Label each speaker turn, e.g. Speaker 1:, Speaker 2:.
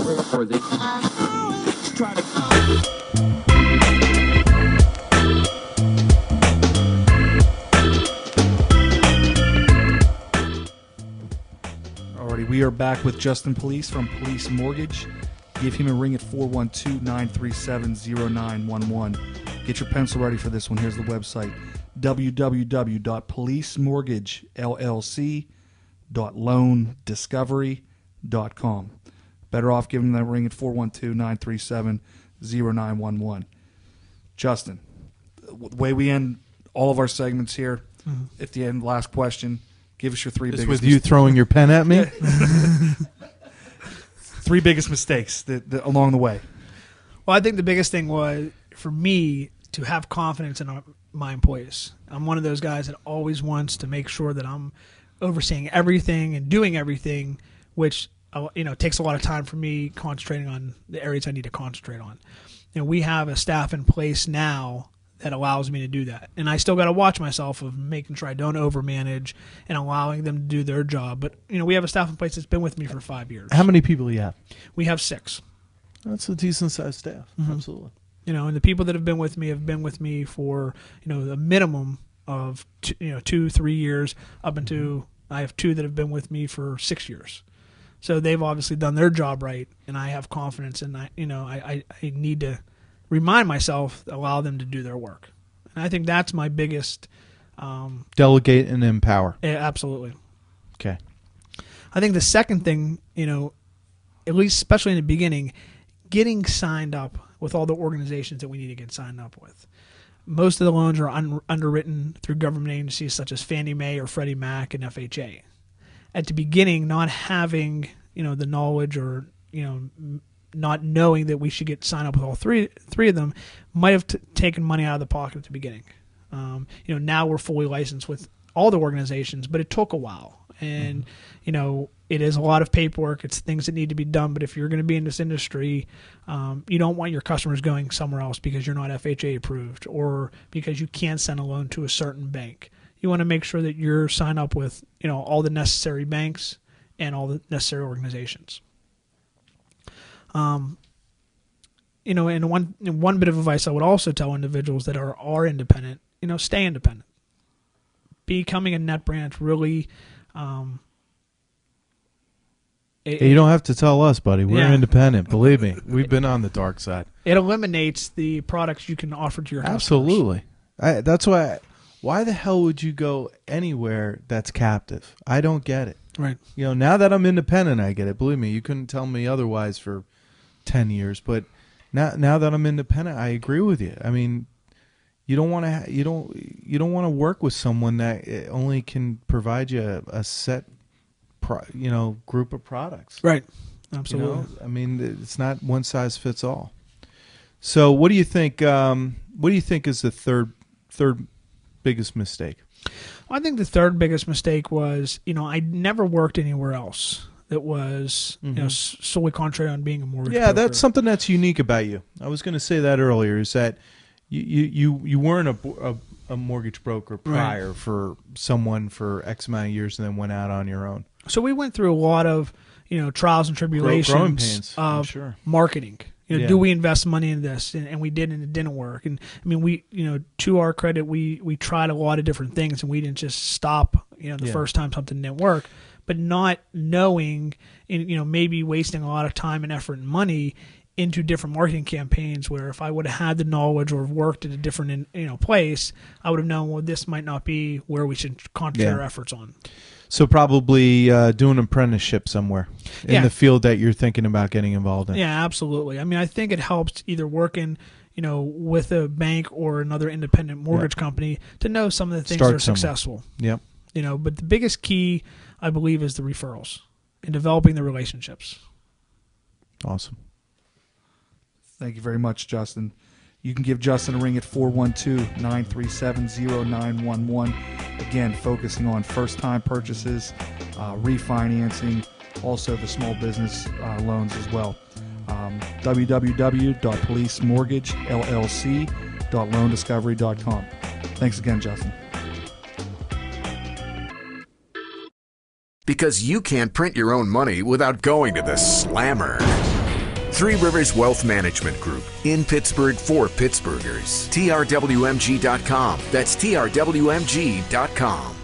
Speaker 1: Or they try to.
Speaker 2: Alrighty, we are back with Justin Police from Police Mortgage. Give him a ring at 412-937-0911. Get your pencil ready for this one. Here's the website, www.policemortgage.loandiscovery.com. Better off giving them that ring at 412-937-0911. Justin, the way we end all of our segments here, at the end, last question, give us your three biggest
Speaker 3: with you throwing your pen at me?
Speaker 2: Three biggest mistakes that along the way.
Speaker 4: Well, I think the biggest thing was, for me, to have confidence in my employees. I'm one of those guys that always wants to make sure that I'm overseeing everything and doing everything, which takes a lot of time for me concentrating on the areas I need to concentrate on. We have a staff in place now that allows me to do that. And I still got to watch myself of making sure I don't overmanage and allowing them to do their job. But, we have a staff in place that's been with me for 5 years.
Speaker 3: How many people do you have?
Speaker 4: We have 6.
Speaker 3: That's a decent-sized staff. Mm-hmm. Absolutely.
Speaker 4: And the people that have been with me for, a minimum of 2-3 years, up into I have 2 that have been with me for 6 years. So they've obviously done their job right, and I have confidence, and I need to remind myself, allow them to do their work. And I think that's my biggest...
Speaker 3: delegate and empower.
Speaker 4: Yeah, absolutely.
Speaker 3: Okay.
Speaker 4: I think the second thing, at least especially in the beginning, getting signed up with all the organizations that we need to get signed up with. Most of the loans are underwritten through government agencies such as Fannie Mae or Freddie Mac and FHA. At the beginning, not having, the knowledge or, not knowing that we should get signed up with all three of them might have taken money out of the pocket at the beginning. Now we're fully licensed with all the organizations, but it took a while. And, it is a lot of paperwork. It's things that need to be done. But if you're going to be in this industry, you don't want your customers going somewhere else because you're not FHA approved or because you can't send a loan to a certain bank. You want to make sure that you're signed up with, all the necessary banks and all the necessary organizations. And one bit of advice I would also tell individuals that are independent, stay independent. Becoming a net branch really...
Speaker 3: you don't have to tell us, buddy. We're independent. Believe me. We've been on the dark side.
Speaker 4: It eliminates the products you can offer to your customers.
Speaker 3: Absolutely. That's why... Why the hell would you go anywhere that's captive? I don't get it.
Speaker 4: Right.
Speaker 3: Now that I'm independent, I get it. Believe me, you couldn't tell me otherwise for 10 years. But now that I'm independent, I agree with you. I mean, you don't want to work with someone that only can provide you a set, group of products.
Speaker 4: Right. Absolutely.
Speaker 3: I mean, it's not one size fits all. So, what do you think? What do you think is the third biggest mistake?
Speaker 4: Well, I think the third biggest mistake was, I never worked anywhere else that was, solely contrary on being a mortgage broker.
Speaker 3: That's something that's unique about you. I was going to say that earlier, is that you weren't a mortgage broker prior for someone for X amount of years and then went out on your own.
Speaker 4: So we went through a lot of, trials and tribulations
Speaker 3: growing pains,
Speaker 4: of
Speaker 3: sure.
Speaker 4: marketing. Do we invest money in this? And we did, and it didn't work. And I mean, we, to our credit, we tried a lot of different things, and we didn't just stop, the first time something didn't work. But not knowing, and maybe wasting a lot of time and effort and money into different marketing campaigns, where if I would have had the knowledge or worked at a different, place, I would have known, well, this might not be where we should concentrate our efforts on.
Speaker 3: So probably do an apprenticeship somewhere in the field that you're thinking about getting involved in.
Speaker 4: Yeah, absolutely. I mean, I think it helps either working, with a bank or another independent mortgage company to know some of the things that are successful.
Speaker 3: Yep.
Speaker 4: But the biggest key, I believe, is the referrals and developing the relationships.
Speaker 3: Awesome.
Speaker 2: Thank you very much, Justin. You can give Justin a ring at 412-937-0911. Again, focusing on first-time purchases, refinancing, also the small business loans as well. www.policemortgagellc.loandiscovery.com. Thanks again, Justin.
Speaker 5: Because you can't print your own money without going to the Slammer. Three Rivers Wealth Management Group, in Pittsburgh for Pittsburghers. TRWMG.com. That's TRWMG.com.